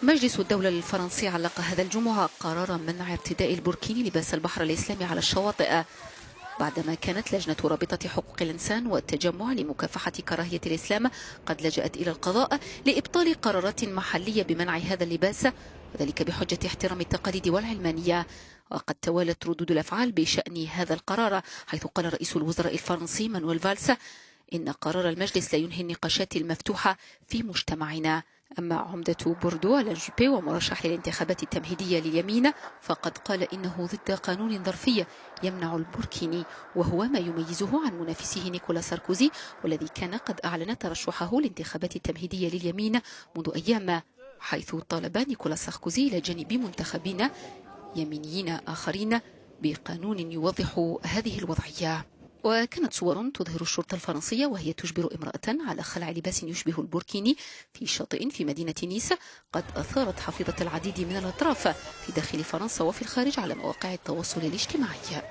مجلس الدولة الفرنسي علق هذا الجمعة قرار منع ارتداء البوركيني لباس البحر الإسلامي على الشواطئ، بعدما كانت لجنة رابطة حقوق الإنسان والتجمع لمكافحة كراهية الإسلام قد لجأت إلى القضاء لإبطال قرارات محلية بمنع هذا اللباس، وذلك بحجة احترام التقاليد والعلمانية. وقد توالت ردود الأفعال بشأن هذا القرار، حيث قال رئيس الوزراء الفرنسي مانويل فالس إن قرار المجلس لا ينهي النقاشات المفتوحة في مجتمعنا. أما عمدة بوردو ألان جوبي ومرشح للانتخابات التمهيدية لليمين فقد قال إنه ضد قانون ظرفي يمنع البوركيني، وهو ما يميزه عن منافسه نيكولا ساركوزي والذي كان قد أعلن ترشحه للانتخابات التمهيدية لليمين منذ أيام، حيث طالب نيكولا ساركوزي إلى جانب منتخبين يمينيين آخرين بقانون يوضح هذه الوضعية. وكانت صور تظهر الشرطة الفرنسية وهي تجبر امرأة على خلع لباس يشبه البوركيني في شاطئ في مدينة نيس قد أثارت حفيظة العديد من الأطراف في داخل فرنسا وفي الخارج على مواقع التواصل الاجتماعي.